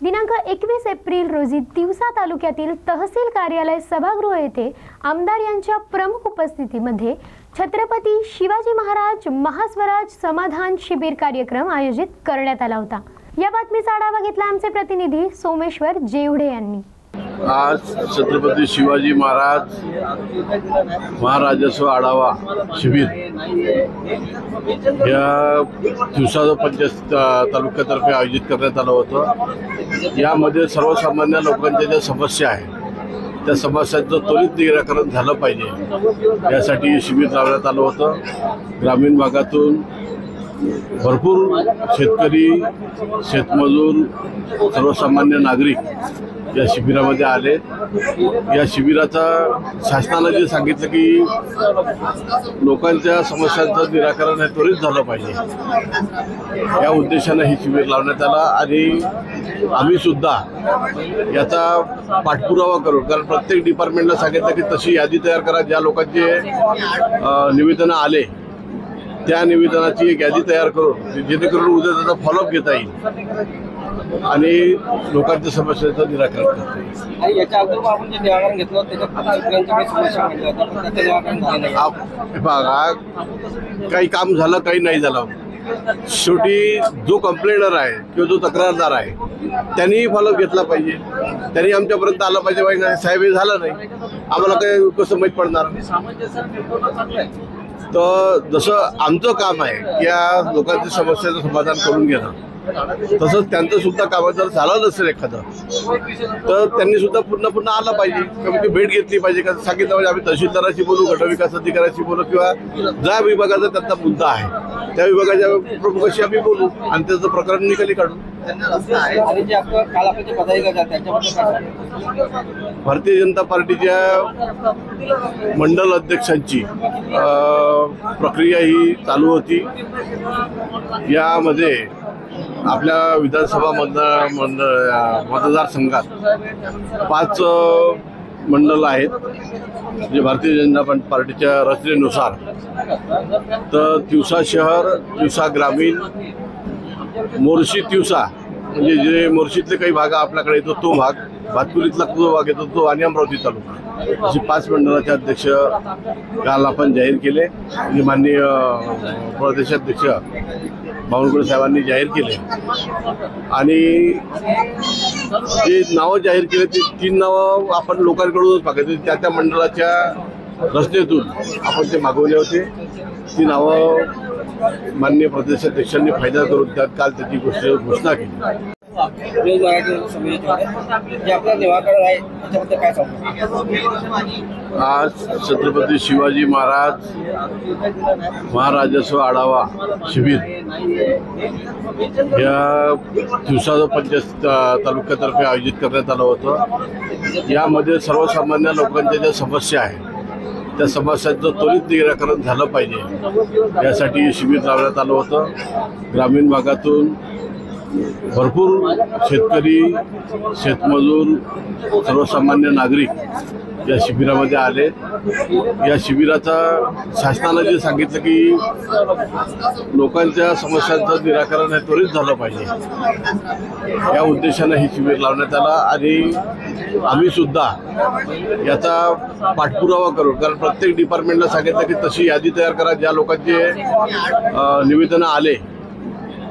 दिनांक 21 एप्रिल रोजी तिवसा तालुक्यातील तहसील कार्यालय सभागृह येथे आमदार यांच्या प्रमुख उपस्थितीमध्ये छत्रपती शिवाजी महाराज महास्वराज समाधान शिबिर कार्यक्रम आयोजित करण्यात आला होता। या बातमीचा आढावा घेतला आमचे प्रतिनिधी सोमेश्वर जेवढे यांनी। आज छत्रपती शिवाजी महाराज महाराजस्व आढावा शिबिर या तिवसा पंचायत तालुक्यातर्फे आयोजित करण्यात आलं होतं। यामध्ये सर्वसामान्य लोकांच्या ज्या समस्या आहेत त्या समस्यांचं त्वरित निराकरण झालं पाहिजे यासाठी शिबिर लावण्यात आलं होतं। ग्रामीण भागातून भरपूर शेतकरी, शेतमजूर, सर्वसामान्य नागरिक या शिबिरामध्ये आले। या शिबिराचा शासनाने जे सांगितलं की लोकांच्या समस्यांचं निराकरण हे त्वरित झालं पाहिजे या उद्देशाने हे शिबिर लावण्यात आलं आणि आम्ही सुद्धा याचा पाठपुरावा करू। कारण प्रत्येक डिपार्टमेंटला सांगितलं की तशी यादी तयार करा, ज्या लोकांचे निवेदनं आले त्या निवेदनाची एक यादी तयार करून जेणेकरून उद्या त्याचा फॉलोअप घेता येईल आणि लोकांच्या समस्यांचं निराकरण करता येईल। याच्या अगोदर आपण जे निराकरण घेतलं काही काम झालं, काही नाही झालं। शेवटी जो कंप्लेनर आहे किंवा जो तक्रारदार आहे त्यांनी फॉलोअप घेतला पाहिजे, त्यांनी आमच्यापर्यंत आलं पाहिजे। बाई साहेब हे झालं नाही, आम्हाला काही कसं माहीत पडणार। तर जसं आमचं काम आहे की या लोकांच्या समस्याचं समाधान करून घेणं, तसंच त्यांचं सुद्धा काम जर झालं नसेल एखादं तर त्यांनी सुद्धा पुन्हा आलं पाहिजे, कमी भेट घेतली पाहिजे। का सांगितलं पाहिजे आम्ही तहसीलदाराशी बोलू, गटविकास अधिकाऱ्याशी बोलू किंवा ज्या विभागाचा त्यांचा मुद्दा आहे त्या विभागाच्या प्रमुखाशी आम्ही बोलू आणि त्याचं प्रकरण निकाली काढू। भारतीय जनता पार्टीच्या मंडल अध्यक्षांची प्रक्रिया ही चालू होती। यामध्ये आपल्या विधानसभा मतदारसंघात 5 मंडल आहेत जे भारतीय जनता पार्टीच्या रचनेनुसार, तर तिवसा शहर, तिवसा ग्रामीण, मोर्शी तिवसा म्हणजे जे मोर्शीतले काही भाग आपल्याकडे येतो तो भाग, भातकुलीतला जो भाग येतो तो आणि अमरावती तालुका, असे 5 मंडळाचे अध्यक्ष काल आपण जाहीर केले। म्हणजे माननीय प्रदेशाध्यक्ष बावनकुळे साहेबांनी जाहीर केले आणि जे नावं जाहीर केले ते 3 नावं आपण लोकांकडूनच मागायचे, त्या मंडळाच्या रचनेतून आपण ते मागवले होते। ती नावं माननीय प्रदेशाध्यक्षांनी फायदा करून त्यात काल त्याची घोषणा केली। आज छत्रपती शिवाजी महाराज महाराजस्व आढावा शिबिर या तिवसा पंचायत तालुक्यातर्फे आयोजित करण्यात आलं होतं। यामध्ये सर्वसामान्य लोकांच्या ज्या समस्या आहेत त्या समस्यांचं त्वरित निराकरण झालं पाहिजे यासाठी शिबिर लावण्यात आलं होतं। ग्रामीण भागातून भरपूर शेतकरी, शेतमजूर, सर्वसामान्य नागरिक या शिबिरामध्ये आले। या शिबिराचा शासनाने जे सांगितलं की लोकांच्या समस्यांचं निराकरण हे त्वरित झालं पाहिजे या उद्देशाने हे शिबिर लावण्यात आलं आणि आम्ही सुद्धा याचा पाठपुरावा करू। कारण प्रत्येक डिपार्टमेंटला सांगितलं की तशी यादी तयार करा, ज्या लोकांचे निवेदनं आले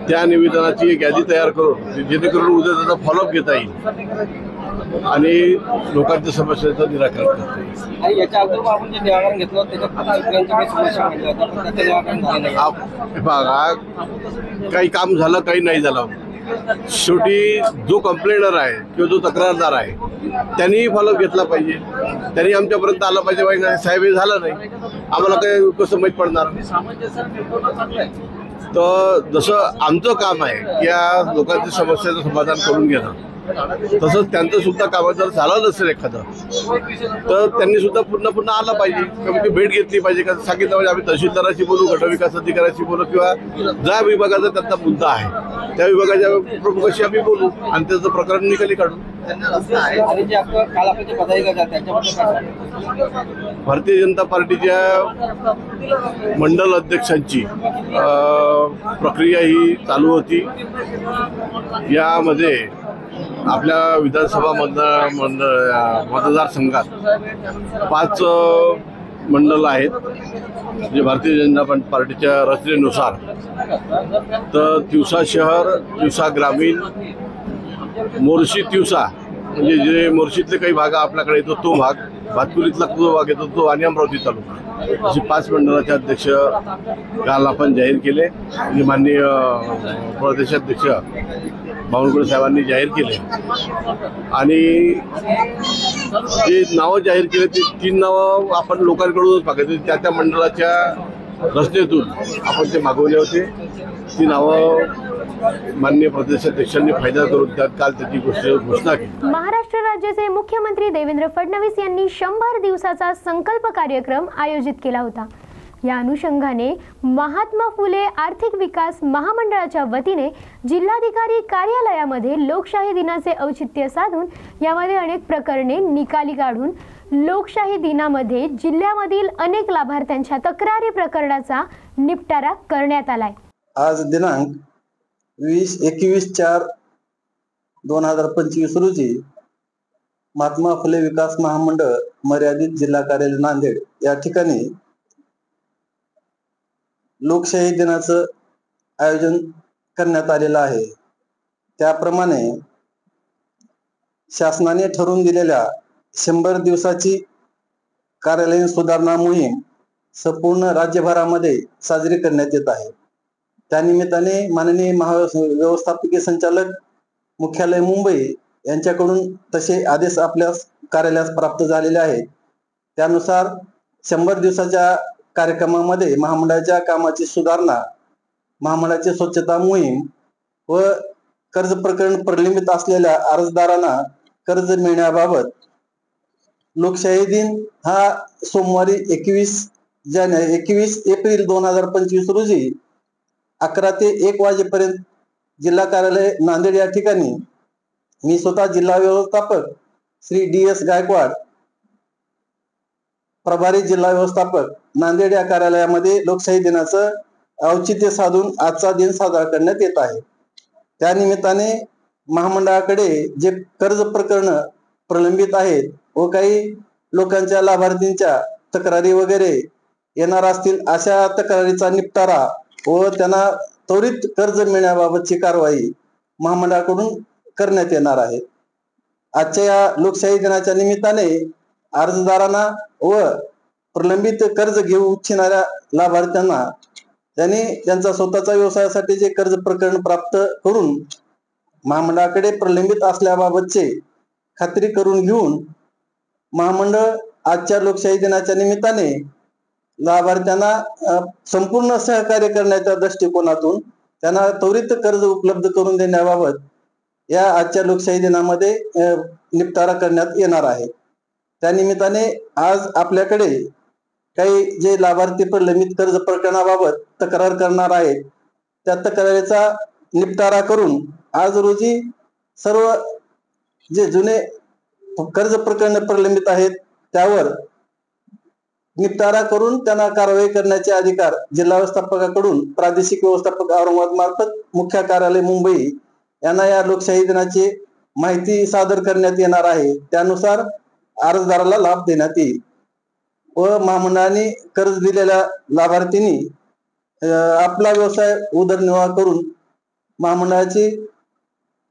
त्या निवेदनाची एक यादी तयार करून जेणेकरून उद्या त्याचा फॉलोअप घेता येईल आणि लोकांच्या समस्यांचं निराकरण करता येईल। याच्या अगोदर आपण जे निराकरण घेतलं काही काम झालं, काही नाही झालं। शेवटी जो कंप्लेनर आहे किंवा जो तक्रारदार आहे त्यांनी फॉलोअप घेतला पाहिजे, त्यांनी आमच्यापर्यंत आलं पाहिजे। बाई साहेब हे झालं नाही, आम्हाला काही कसं माहीत पडणार। तर जसं आमचं काम आहे की या लोकांच्या समस्याचं समाधान करून घेणं, तसंच त्यांचं सुद्धा काम जर झालं नसेल एखादं तर त्यांनी सुद्धा पुन्हा आलं पाहिजे, कमी भेट घेतली पाहिजे। का सांगितलं पाहिजे आम्ही तहसीलदाराशी बोलू, गटविकास अधिकाऱ्याशी बोलू किंवा ज्या विभागाचा त्यांचा मुद्दा आहे त्या विभागाच्या प्रमुखाशी आम्ही बोलू आणि त्याचं प्रकरण निकाली काढू। भारतीय जनता पार्टीच्या मंडल अध्यक्षांची प्रक्रिया ही चालू होती। यामध्ये आपल्या विधानसभा मतदारसंघात 5 मंडल आहेत, जे भारतीय जनता पार्टीच्या रचनेनुसार. तर तिवसा शहर, तिवसा ग्रामीण, मोर्शी तिवसा, म्हणजे जे मोर्शीतले काही भाग आपल्याकडे येतो तो भाग, भातकुलीतला जो भाग येतो तो, आणि अमरावती तालुका, असे 5 मंडळाचे अध्यक्ष काल आपण जाहीर केले. म्हणजे माननीय प्रदेशाध्यक्ष बावनकुळे साहेबांनी जाहीर केले. आणि जे नावं जाहीर केले ते 3 नावं आपण लोकांकडूनच मागायचे, त्या मंडळाच्या रचनेतून आपण ते मागवले होते. ती नावं माननीय प्रदेशाध्यक्षांनी फायदा करून त्यात काल त्याची घोषणा केली. महाराष्ट्र राज्याचे मुख्यमंत्री देवेंद्र फडणवीस यांनी 100 दिवसाचा संकल्प कार्यक्रम आयोजित केला होता. या अनुषंगाने महात्मा फुले आर्थिक विकास महामंडळाच्या वतीने जिल्हाधिकारी कार्यालयामध्ये लोकशाही दिनाचे औचित्य साधून यामध्ये अनेक प्रकरणे निकाली काढून लोकशाही दिनामध्ये जिल्ह्यामधील अनेक लाभार्थ्यांच्या तक्रारी प्रकरणाचा निपटारा करण्यात आलाय. आज दिनांक 21/4/2025 रोजी महात्मा फुले विकास महामंडळ मर्यादित जिल्हा कार्यालय नांदेड या ठिकाणी लोकशाही दिनाचं आयोजन करण्यात आलेलं आहे. त्याप्रमाणे शासनाने ठरवून दिलेल्या 100 दिवसाची कार्यालयीन सुधारणा मोहीम संपूर्ण राज्यभरामध्ये साजरी करण्यात येत आहे. त्यानिमित्ताने माननीय महाव्यवस्थापकीय संचालक मुख्यालय मुंबई यांच्याकडून तसे आदेश आपल्या कार्यालयास प्राप्त झालेले आहेत. त्यानुसार 100 दिवसाच्या कार्यक्रमामध्ये महामंडळाच्या कामाची सुधारणा, महामंडळाची स्वच्छता मोहीम व कर्ज प्रकरण प्रलंबित असलेल्या अर्जदारांना कर्ज मिळण्याबाबत, लोकशाही दिन हा सोमवारी 21 एप्रिल 2025 रोजी 11 ते 1 वाजेपर्यंत जिल्हा कार्यालय नांदेड या ठिकाणी मी स्वतः जिल्हा व्यवस्थापक श्री DS गायकवाड, प्रभारी जिल्हा व्यवस्थापक नांदेड या कार्यालयामध्ये लोकशाही दिनाचं औचित्य साधून आजचा दिन साजरा करण्यात येत आहे. त्यानिमित्ताने महामंडळाकडे जे कर्ज प्रकरण प्रलंबित आहेत व काही लोकांच्या लाभार्थींच्या तक्रारी वगैरे येणार असतील, अशा तक्रारीचा निपटारा व त्यांना त्वरित कर्ज मिळण्याबाबतची कारवाई महामंडळाकडून करण्यात येणार आहे. आजच्या या लोकशाही दिनाच्या निमित्ताने अर्जदारांना व प्रलंबित कर्ज घेऊ इच्छिणाऱ्या लाभार्थ्यांना त्यांनी त्यांचा स्वतःचा व्यवसायासाठी जे कर्ज प्रकरण प्राप्त करून महामंडळाकडे प्रलंबित असल्याबाबतचे खात्री करून घेऊन महामंडळ आजच्या लोकशाही दिनाच्या निमित्ताने लाभार्थ्यांना संपूर्ण सहकार्य करण्याच्या दृष्टिकोनातून त्यांना त्वरित कर्ज उपलब्ध करून देण्याबाबत या आजच्या लोकशाही दिनामध्ये निपटारा करण्यात येणार आहे. त्यानिमित्ताने आज आपल्याकडे काही जे लाभार्थी प्रलंबित कर्ज प्रकरणाबाबत तक्रार करणार आहेत, त्या तक्रारीचा निपटारा करून आज रोजी सर्व जे जुने कर्ज प्रकरण प्रलंबित आहेत त्यावर निपटारा करून त्यांना कारवाई करण्याचे अधिकार जिल्हा व्यवस्थापकाकडून प्रादेशिक व्यवस्थापक औरंगाबाद मार्फत मुख्य कार्यालय मुंबई यांना या लोकशाही दिनाची माहिती सादर करण्यात येणार आहे. त्यानुसार अर्जदाराला लाभ देण्यात येईल व महामंडळाने कर्ज दिलेल्या लाभार्थींनी आपला व्यवसाय उदरनिर्वाह करून महामंडळाची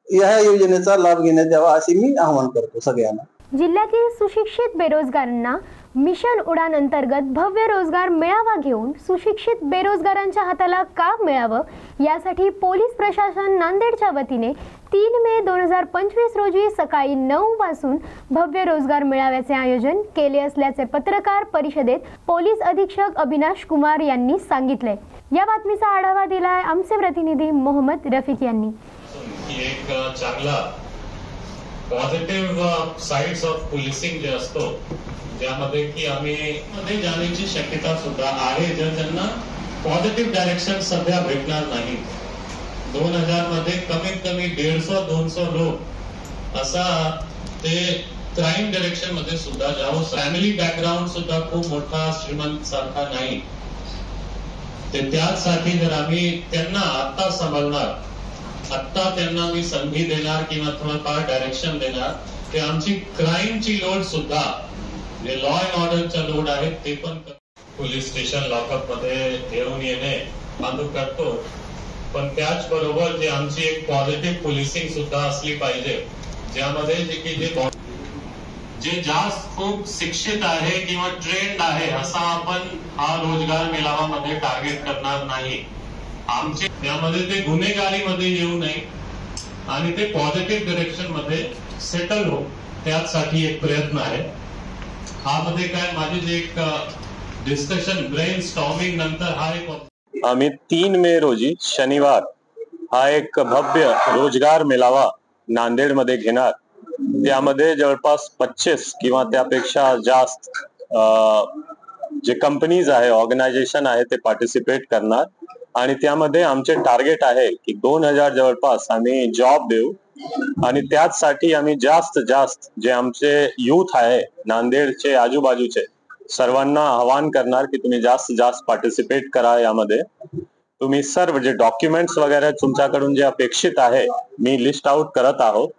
या योजनेचा लाभ घेण्यात यावा असे मी आवाहन करतो सगळ्यांना. जिल्ह्यातील सुशिक्षित बेरोजगारांना मिशन उडान अंतर्गत भव्य रोजगार मेळावा घेऊन सुशिक्षित बेरोजगारांच्या हाताला काम मिळावं यासाठी पोलीस प्रशासन नांदेडच्या वतीने 3 मे 2025 रोजी सकाळी 9 वाजून भव्य रोजगार मेळाव्याचे आयोजन केले असल्याचे पत्रकार परिषदेत पोलीस अधीक्षक अविनाश कुमार यांनी सांगितले. या बातमीचा आढावा दिलाय आमचे प्रतिनिधी मोहम्मद रफिक यांनी. एक चांगला पॉझिटिव्ह साइड्स ऑफ पोलिसिंग जे असतो, ज्यामध्ये की आम्ही मध्ये जाण्याची शक्यता सुद्धा आहे, जर त्यांना पॉझिटिव्ह डायरेक्शन सध्या भेटणार नाही. 2000 मध्ये कमीत कमी 150-200 लोक असा ते क्राईम डायरेक्शन मध्ये सुद्धा, ज्यावर फॅमिली बॅकग्राऊंड सुद्धा खूप मोठा श्रीमंत सारखा नाही, ते त्यासाठी जर आम्ही त्यांना आता सांभाळणार आत्ता त्यांना मी संधी देणार किंवा थोडंफार डायरेक्शन देणार की आमची क्राईमची लोड सुद्धा जे लॉ अँड ऑर्डरचा लोड आहे ते पण पोलीस स्टेशन लॉकअप मध्ये घेऊन येणे बंद करतो, पण त्याचबरोबर जे आमची एक पॉझिटिव्ह पोलिसिंग सुद्धा असली पाहिजे, ज्यामध्ये जे जास्त खूप शिक्षित आहे किंवा ट्रेंड आहे असा आपण हा रोजगार मेळाव्यामध्ये टार्गेट करणार नाही. आमचे त्यामध्ये ते गुन्हेगारीमध्ये येऊ नये आणि ते पॉझिटिव्ह डायरेक्शन मध्ये सेटल हो, त्यासाठी एक प्रयत्न आहे. हा मध्ये काय माझे जे एक डिस्कशन ब्रेन स्टॉर्मिंग नंतर हा एक आम्ही 3 मे रोजी शनिवार हा एक भव्य रोजगार मेळावा नांदेडमध्ये घेणार. त्यामध्ये जवळपास 25 किंवा त्यापेक्षा जास्त जे कंपनीज आहे, ऑर्गनायझेशन आहे, ते पार्टिसिपेट करणार. आणि त्यामध्ये आमचे टार्गेट आहे की 2000 जवळपास आम्ही जॉब देऊ. आणि त्याचसाठी आम्ही जास्त जे आमचे युथ आहे नांदेडचे आजूबाजूचे सर्वांना आवाहन करणार की तुम्ही जास्त पार्टिसिपेट करा. यामध्ये तुम्ही सर्व जे डॉक्युमेंट्स वगैरे तुमच्याकडून जे अपेक्षित आहे मी लिस्ट आउट करत आहोत,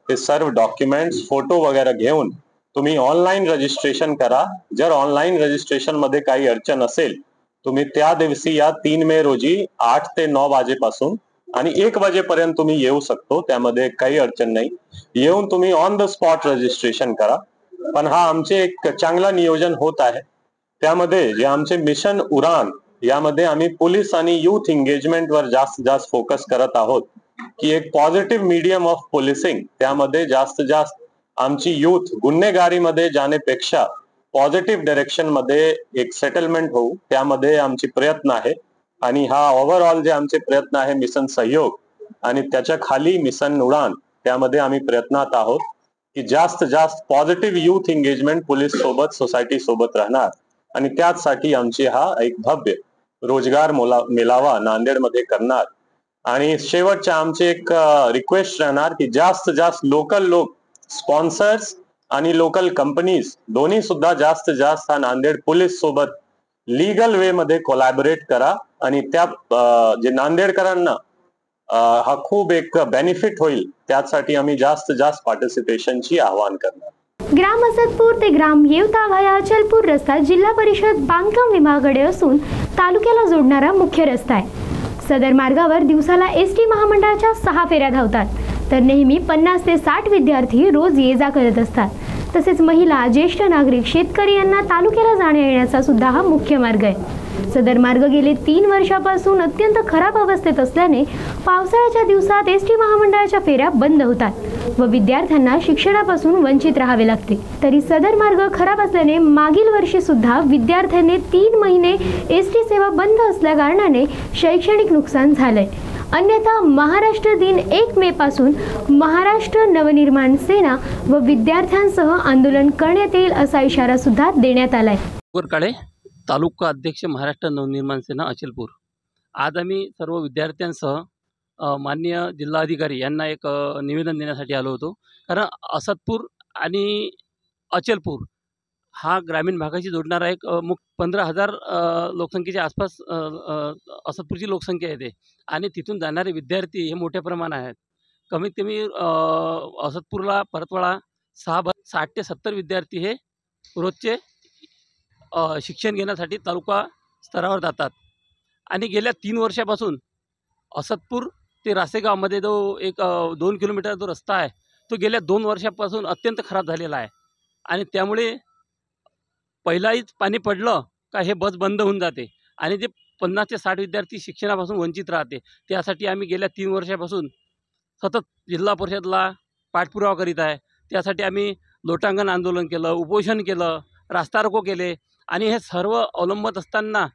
ते सर्व डॉक्युमेंट्स फोटो वगैरे घेऊन तुम्ही ऑनलाईन रजिस्ट्रेशन करा. जर ऑनलाईन रजिस्ट्रेशन मध्ये काही अडचण असेल तुम्ही त्या दिवशी या 3 मे रोजी 8 ते 9 वाजेपासून आणि 1 वाजेपर्यंत तुम्ही येऊ शकतो. त्यामध्ये काही अडचण नाही. येऊन तुम्ही ऑन द स्पॉट रजिस्ट्रेशन करा. पण हा आमचे एक चांगला नियोजन होत आहे. त्यामध्ये जे आमचे मिशन उडान यामध्ये आम्ही पोलीस आणि युथ एंगेजमेंट वर जास्त फोकस करत आहोत की एक पॉझिटिव्ह मीडियम ऑफ पोलिसिंग. त्यामध्ये जास्त आमची युथ गुन्हेगारीमध्ये जाण्यापेक्षा पॉझिटिव्ह डायरेक्शन मध्ये एक सेटलमेंट होऊ, त्यामध्ये आमची प्रयत्न आहे. आणि हा ओव्हरऑल जे आमचे प्रयत्न आहे मिशन सहयोग आणि त्याच्या खाली मिशन उडान, त्यामध्ये आम्ही प्रयत्नात आहोत की जास्त पॉझिटिव्ह युथ एंगेजमेंट पोलीस सोबत, सोसायटी सोबत राहणार. आणि त्याचसाठी आमची हा एक भव्य रोजगार मेळावा नांदेडमध्ये करणार. आणि शेवटच्या आमचे एक रिक्वेस्ट राहणार की जास्त लोकल लोक, स्पॉन्सर्स आणि लोकल कंपनीज दोन्ही सुद्धा जास्त हा नांदेड पोलीस सोबत लीगल वे मध्ये कोलॅबोरेट करा. आणि त्या जे नांदेडकरांना हा खूप एक बेनिफिट होईल, त्यासाठी आम्ही जास्त पार्टिसिपेशनची आवाहन करणार. ग्राम असदपूर ते ग्राम येवता व्हाया अचलपूर रस्ता जिल्हा परिषद बांधकाम विभागाकडे असून तालुक्याला जोडणारा मुख्य रस्ता आहे. सदर मार्गावर दिवसाला एसटी महामंडळाच्या 6 फेऱ्या धावतात, तर नेहमी 50 ते 60 विद्यार्थी रोज ये जा करत असतात. तसेच महिला, ज्येष्ठ नागरिक, शेतकरी यांना तालुक्याला जाण्या येण्याचा सुद्धा हा मुख्य मार्ग आहे. सदर मार्ग गेले 3 वर्षापासून अत्यंत खराब अवस्थेत असल्याने पावसाळ्याच्या दिवसात एसटी महामंडळाच्या फेऱ्या बंद होतात व विद्यार्थ्यांना शिक्षणापासून वंचित राहावे लागते. तरी सदर मार्ग खराब असल्याने मागील वर्षी सुद्धा विद्यार्थ्यांनी 3 महिने एसटी सेवा बंद असल्या कारणाने शैक्षणिक नुकसान झालंय. अन्यथा महाराष्ट्र दिन 1 मे पासून महाराष्ट्र नवनिर्माण सेना व विद्यार्थ्यांसह आंदोलन करण्यात येईल असा इशारा सुद्धा देण्यात आलाय. काळे तालुका अध्यक्ष महाराष्ट्र नवनिर्माण सेना अचलपूर. आज आम्ही सर्व विद्यार्थ्यांसह माननीय जिल्हाधिकारी यांना एक निवेदन देण्यासाठी आलो होतो. कारण असदपूर आणि अचलपूर हा ग्रामीण भागाशी जोडणारा एक 15,000 लोकसंख्येच्या आसपास असदपूरची लोकसंख्या येते आणि तिथून जाणारे विद्यार्थी हे मोठ्या प्रमाणात आहेत. कमीत कमी असदपूरला परतवाडा 60 ते 70 विद्यार्थी हे रोजचे शिक्षण घेण्यासाठी तालुका स्तरावर जातात. आणि गेल्या 3 वर्षापासून असदपूर ते रासेगावमध्ये जो एक 2 किलोमीटर जो रस्ता आहे तो गेल्या 2 वर्षापासून अत्यंत खराब झालेला आहे. आणि त्यामुळे पहिलाच पाणी पडलं का हे बस बंद होऊन जाते आणि जे 50 ते 60 विद्यार्थी शिक्षणापासून वंचित राहते. त्यासाठी आम्ही गेल्या 3 वर्षापासून सतत जिल्हा परिषदला पाठपुरावा करीत आहे. त्यासाठी आम्ही लोटांगण आंदोलन केलं, उपोषण केलं, रास्ता रोको केले. आणि हे सर्व अवलंबत असताना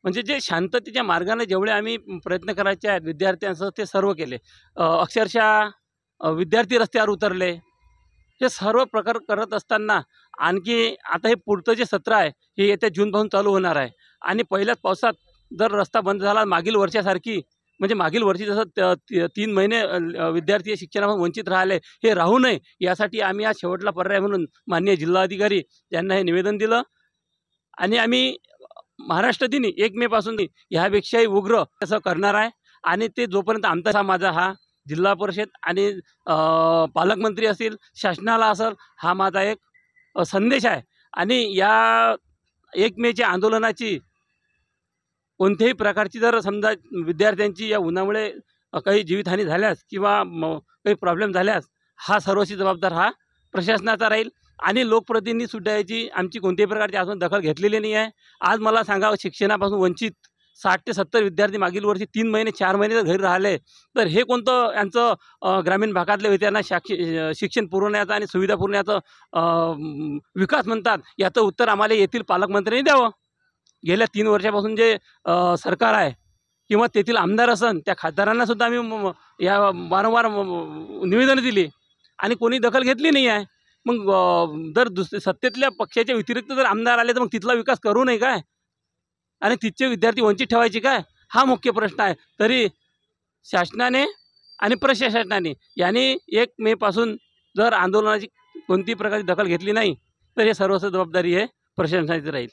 म्हणजे जे शांततेच्या मार्गाने जेवढे आम्ही प्रयत्न करायचे आहेत विद्यार्थ्यांसह ते सर्व केले. अक्षरशः विद्यार्थी रस्त्यावर उतरले. हे सर्व प्रकार करत असताना आणखी आता हे पुढचं जे सत्र आहे हे येत्या जूनपासून चालू होणार आहे. आणि पहिल्याच पावसात जर रस्ता बंद झाला मागील वर्षासारखी, म्हणजे मागील वर्षी जसं 3 महिने विद्यार्थी शिक्षणापासून वंचित राहिले हे राहू नये यासाठी आम्ही आज शेवटला पर्याय म्हणून माननीय जिल्हाधिकारी यांना हे निवेदन दिलं. आणि आम्ही महाराष्ट्र दिनी 1 मे पासून ह्यापेक्षाही उग्र असं करणार आहे. आणि ते जोपर्यंत आमचा माझा हा जिल्हा परिषद आणि पालकमंत्री असतील, शासनाला असेल, हा माझा एक संदेश आहे. आणि या 1 मेच्या आंदोलनाची कोणत्याही प्रकारची जर समजा विद्यार्थ्यांची या उन्हामुळे काही जीवितहानी झाल्यास किंवा काही प्रॉब्लेम झाल्यास हा सर्वस्वी जबाबदार हा प्रशासनाचा राहील. आणि लोकप्रतिनिधी सुद्धा याची आमची कोणत्याही प्रकारची अजून दखल घेतलेली नाही आहे. आज मला सांगा, शिक्षणापासून वंचित 60 ते 70 विद्यार्थी मागील वर्षी 3 महिने 4 महिने जर घरी राहिले, तर हे कोणतं यांचं ग्रामीण भागातल्या विद्यार्थ्यांना शिक्षण पुरवण्याचं आणि सुविधा पुरवण्याचं विकास म्हणतात, याचं उत्तर आम्हाला येथील पालकमंत्र्यांनी द्यावं. गेल्या 3 वर्षापासून जे सरकार आहे किंवा तेथील आमदार असन, त्या खासदारांना सुद्धा आम्ही या वारंवार निवेदनं दिली आणि कोणी दखल घेतली नाही आहे. मग जर सत्तेतल्या पक्षाच्या व्यतिरिक्त जर आमदार आले तर मग तिथला विकास करू नये काय आणि तिथचे विद्यार्थी वंचित ठेवायचे काय, हा मुख्य प्रश्न आहे. तरी शासनाने आणि प्रशासनाने यांनी 1 मेपासून जर आंदोलनाची कोणतीही प्रकारची दखल घेतली नाही तर हे सर्वस्व जबाबदारी हे प्रशासनाची राहील.